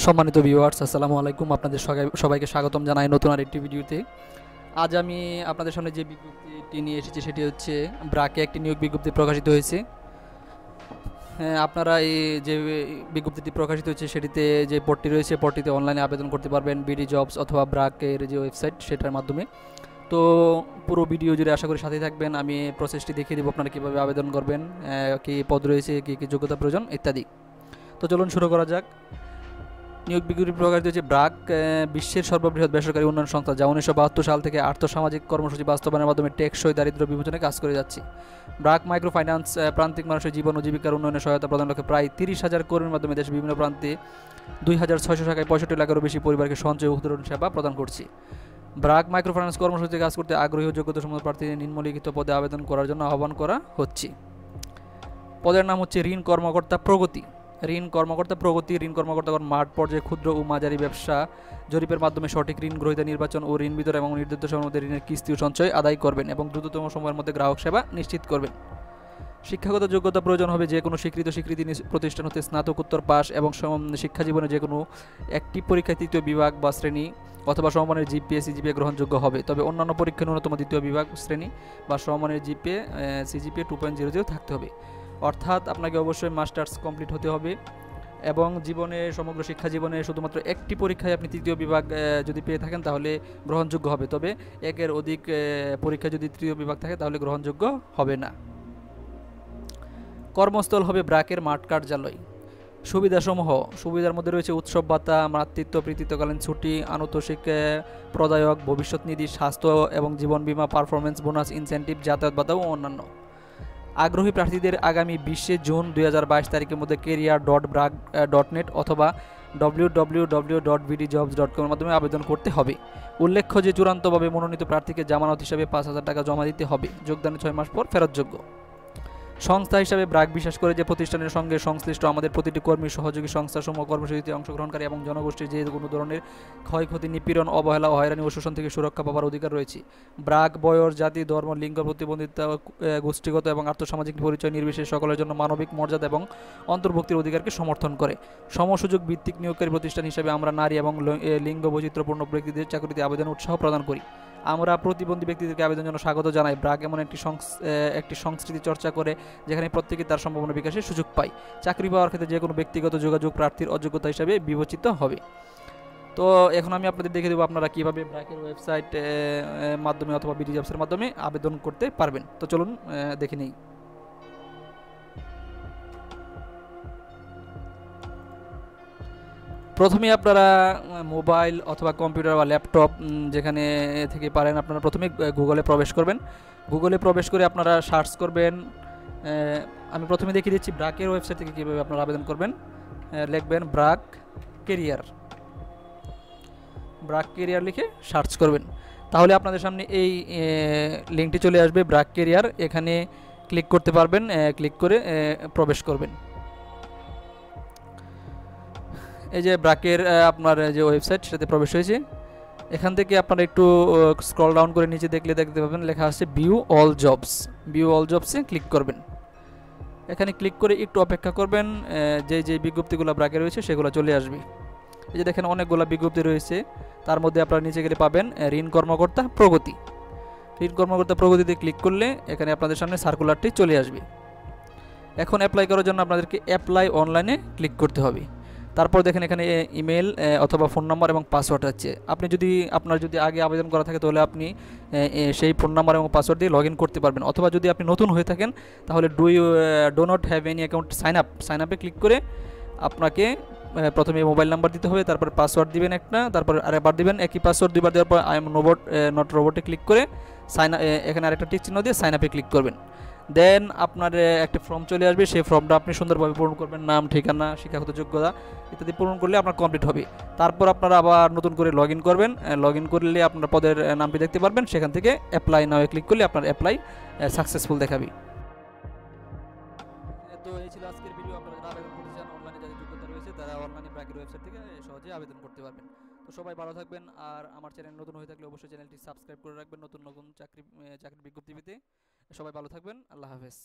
সম্মানিত ভিউয়ার্স, আসসালামু আলাইকুম। আপনাদের সবাইকে স্বাগতম জানাই নতুন আরেকটি ভিডিওতে। আজ আমি আপনাদের সামনে যে বিজ্ঞপ্তিটি নিয়ে এসেছি সেটি হচ্ছে ব্রাকে একটি নিয়োগ বিজ্ঞপ্তি প্রকাশিত হয়েছে। আপনারা এই যে বিজ্ঞপ্তিটি প্রকাশিত হয়েছে সেটিতে যে পদটি রয়েছে পদটিতে অনলাইনে আবেদন করতে পারবেন বিডি জবস অথবা ব্রাকের যে ওয়েবসাইট সেটার মাধ্যমে। তো পুরো ভিডিও জুড়ে আশা করি সাথেই থাকবেন। আমি প্রসেসটি দেখিয়ে দেবো আপনারা কীভাবে আবেদন করবেন, কী পদ রয়েছে, কী কী যোগ্যতা প্রয়োজন ইত্যাদি। তো চলুন শুরু করা যাক। নিয়োগ বিজ্ঞপ্তি প্রকাশিত হয়েছে ব্রাক বিশ্বের সর্ববৃহৎ বেসরকারি উন্নয়ন সংস্থা, যা 1972 সাল থেকে আর্থসামাজিক কর্মসূচি বাস্তবায়নের মাধ্যমে টেকসই দারিদ্র্য বিমোচনে কাজ করে যাচ্ছে। ব্রাক মাইক্রো ফাইন্যান্স প্রান্তিক মানুষের জীবন ও জীবিকার উন্নয়নে সহায়তা প্রদান লক্ষ্যে প্রায় 30,000 কর্মীর মাধ্যমে দেশের বিভিন্ন প্রান্তে 2,600 শাখায় 65 লাখেরও বেশি পরিবারকে সঞ্চয় ও উত্তোলন সেবা প্রদান করছে। ব্রাক মাইক্রো ফাইন্যান্স কর্মসূচিতে কাজ করতে আগ্রহী ও যোগ্যতাসম্পন্ন প্রার্থীদের নিম্নলিখিত পদে আবেদন করার জন্য আহ্বান করা হচ্ছে। পদের নাম হচ্ছে ঋণ কর্মকর্তা প্রগতি। ঋণ কর্মকর্তা মাঠ পর্যায়ে ক্ষুদ্র ও মাঝারি ব্যবসা জরিপের মাধ্যমে সঠিক ঋণ গ্রহীতা নির্বাচন ও ঋণ বিতরণ এবং নির্ধারিত সময়ের মধ্যে ঋণের কিস্তি ও সঞ্চয় আদায় করবেন এবং দ্রুততম সময়ের মধ্যে গ্রাহক সেবা নিশ্চিত করবেন। শিক্ষাগত যোগ্যতা প্রয়োজন হবে যে কোনো স্বীকৃতি প্রতিষ্ঠান হতে স্নাতকোত্তর পাস এবং শিক্ষা জীবনে যে কোনো একটি পরীক্ষায় তৃতীয় বিভাগ বা শ্রেণী অথবা সমমানের জিপিএ সিজিপিএ গ্রহণযোগ্য হবে, তবে অন্যান্য পরীক্ষা ন্যূনতম দ্বিতীয় বিভাগ শ্রেণী বা সমমানের জিপিএ সিজিপিএ 2.00 থাকতে হবে। অর্থাৎ আপনাকে অবশ্যই মাস্টার্স কমপ্লিট হতে হবে এবং জীবনে সমগ্র শিক্ষা জীবনে শুধুমাত্র একটি পরীক্ষায় আপনি তৃতীয় বিভাগ যদি পেয়ে থাকেন তাহলে গ্রহণযোগ্য হবে, তবে একের অধিক পরীক্ষা যদি তৃতীয় বিভাগ থাকে তাহলে গ্রহণযোগ্য হবে না। কর্মস্থল হবে ব্রাকের মাঠ কার্যালয়। সুবিধার মধ্যে রয়েছে উৎসব ভাতা, মাতৃত্ব প্রীতিত্বকালীন ছুটি, আনুতোষিক প্রদায়ক, ভবিষ্যৎ নিধি, স্বাস্থ্য এবং জীবন বীমা, পারফরমেন্স বোনাস, ইনসেন্টিভ, যাতায়াত ভাতা ও অন্যান্য। আগ্রহী প্রার্থীদের আগামী 20 জুন 2022 তারিখের মধ্যে career.brak.net অথবা www.bdjobs.com এর মাধ্যমে আবেদন করতে হবে। উল্লেখ্য যে চূড়ান্তভাবে মনোনীত প্রার্থীকে জামানত হিসাবে 5,000 টাকা জমা দিতে হবে। যোগদানের 6 মাস পর ফেরতযোগ্য। সংস্থা হিসাবে ব্রাক বিশ্বাস করে যে প্রতিষ্ঠানের সঙ্গে সংশ্লিষ্ট আমাদের প্রতিটি কর্মী, সহযোগী সংস্থাসমূহ কর্মসূচিতে অংশগ্রহণকারী এবং জনগোষ্ঠীর যে কোনো ধরনের ক্ষয়ক্ষতি, নিপীড়ন, অবহেলা ও হয়রানি ও শোষণ থেকে সুরক্ষা পাওয়ার অধিকার রয়েছে। ব্রাক বয়স, জাতি, ধর্ম, লিঙ্গ, প্রতিবন্ধিতা, গোষ্ঠীগত এবং আর্থসামাজিক পরিচয় নির্বিশেষে সকলের জন্য মানবিক মর্যাদা এবং অন্তর্ভুক্তির অধিকারকে সমর্থন করে। সমসুযোগ ভিত্তিক নিয়োগকারী প্রতিষ্ঠান হিসাবে আমরা নারী এবং লিঙ্গ বৈচিত্র্যপূর্ণ ব্যক্তিদের চাকরিতে আবেদন উৎসাহ প্রদান করি। আমরা প্রতিবন্ধী ব্যক্তিদেরকে আবেদনের জন্য স্বাগত জানাই। ব্রাক এমন একটি সংস্কৃতি চর্চা করে যেখানে প্রত্যেকে তার সম্ভাবনা বিকাশের সুযোগ পায়। চাকরি পাওয়ার ক্ষেত্রে যে কোনো ব্যক্তিগত যোগাযোগ প্রার্থীর অযোগ্যতা হিসাবে বিবেচিত হবে। তো এখন আমি আপনাদের দেখে দেবো আপনারা কীভাবে ব্রাকের ওয়েবসাইট মাধ্যমে অথবা বিডি জবসের মাধ্যমে আবেদন করতে পারবেন। তো চলুন দেখে নিই। প্রথমে আপনারা মোবাইল অথবা কম্পিউটার বা ল্যাপটপ যেখানে থেকে পারেন আপনারা প্রথমে গুগলে প্রবেশ করবেন। গুগলে প্রবেশ করে আপনারা সার্চ করবেন, আমি প্রথমে দেখিয়ে দিচ্ছি ব্রাকের ওয়েবসাইট থেকে কীভাবে আপনারা আবেদন করবেন। লিখবেন ব্রাক কেরিয়ার লিখে সার্চ করবেন, তাহলে আপনাদের সামনে এই লিঙ্কটি চলে আসবে ব্রাক কেরিয়ার। এখানে ক্লিক করতে পারবেন, ক্লিক করে প্রবেশ করবেন। এই যে ব্রাকের আপনার যে ওয়েবসাইট সেটাতে প্রবেশ হয়েছে। এখান থেকে আপনারা একটু স্ক্রল ডাউন করে নিচে দেখতে পাবেন লেখা আছে ভিউ অল জবসে ক্লিক করবেন। এখানে ক্লিক করে একটু অপেক্ষা করবেন, যে বিজ্ঞপ্তিগুলো ব্রাকে রয়েছে সেগুলো চলে আসবে। এই যে দেখেন অনেকগুলো বিজ্ঞপ্তি রয়েছে, তার মধ্যে আপনারা নিচে গেলে পাবেন ঋণ কর্মকর্তা প্রগতিতে ক্লিক করলে এখানে আপনাদের সামনে সার্কুলারটি চলে আসবে। এখন অ্যাপ্লাই করার জন্য আপনাদেরকে অ্যাপ্লাই অনলাইনে ক্লিক করতে হবে। তারপর দেখেন এখানে ইমেল অথবা ফোন নাম্বার এবং পাসওয়ার্ড আছে। আপনার যদি আগে আবেদন করা থাকে তাহলে আপনি সেই ফোন নাম্বার এবং পাসওয়ার্ড দিয়ে লগ ইন করতে পারবেন, অথবা যদি আপনি নতুন হয়ে থাকেন তাহলে do not have any account sign আপে ক্লিক করে আপনাকে প্রথমে মোবাইল নাম্বার দিতে হবে, তারপর পাসওয়ার্ড দিবেন একটা, তারপর আরেকবার দিবেন একই পাসওয়ার্ড, দুইবার দেওয়ার পর আই এম নট রোবটে ক্লিক করে এখানে আরেকটা টিক চিহ্ন দিয়ে সাইন আপে ক্লিক করবেন। দেন আপনার একটা ফর্ম চলে আসবে, সেই ফর্মটা আপনি সুন্দরভাবে পূরণ করবেন, নাম, ঠিকানা, শিক্ষাগত যোগ্যতা ইত্যাদি পূরণ করলে আপনার কমপ্লিট হবে। তারপর আপনারা আবার নতুন করে লগ ইন করবেন। লগ ইন করলে আপনার পদের নামটি দেখতে পারবেন, সেখান থেকে অ্যাপ্লাই নাও ক্লিক করলে আপনার অ্যাপ্লাই সাকসেসফুল দেখাবে। তো এই ছিল আজকের ভিডিও। আপনারা যারা আবেদন করতে চান অনলাইনে যাদের যোগ্যতা রয়েছে তারা অনলাইনে ব্রাকের ওয়েবসাইট থেকে সহজে আবেদন করতে পারবেন। তো সবাই ভালো থাকবেন, আর আমার চ্যানেল নতুন হয়ে থাকলে অবশ্যই চ্যানেলটি সাবস্ক্রাইব করে রাখবেন নতুন চাকরির বিজ্ঞপ্তি পেতে। সবাই ভালো থাকবেন, আল্লাহ হাফেজ।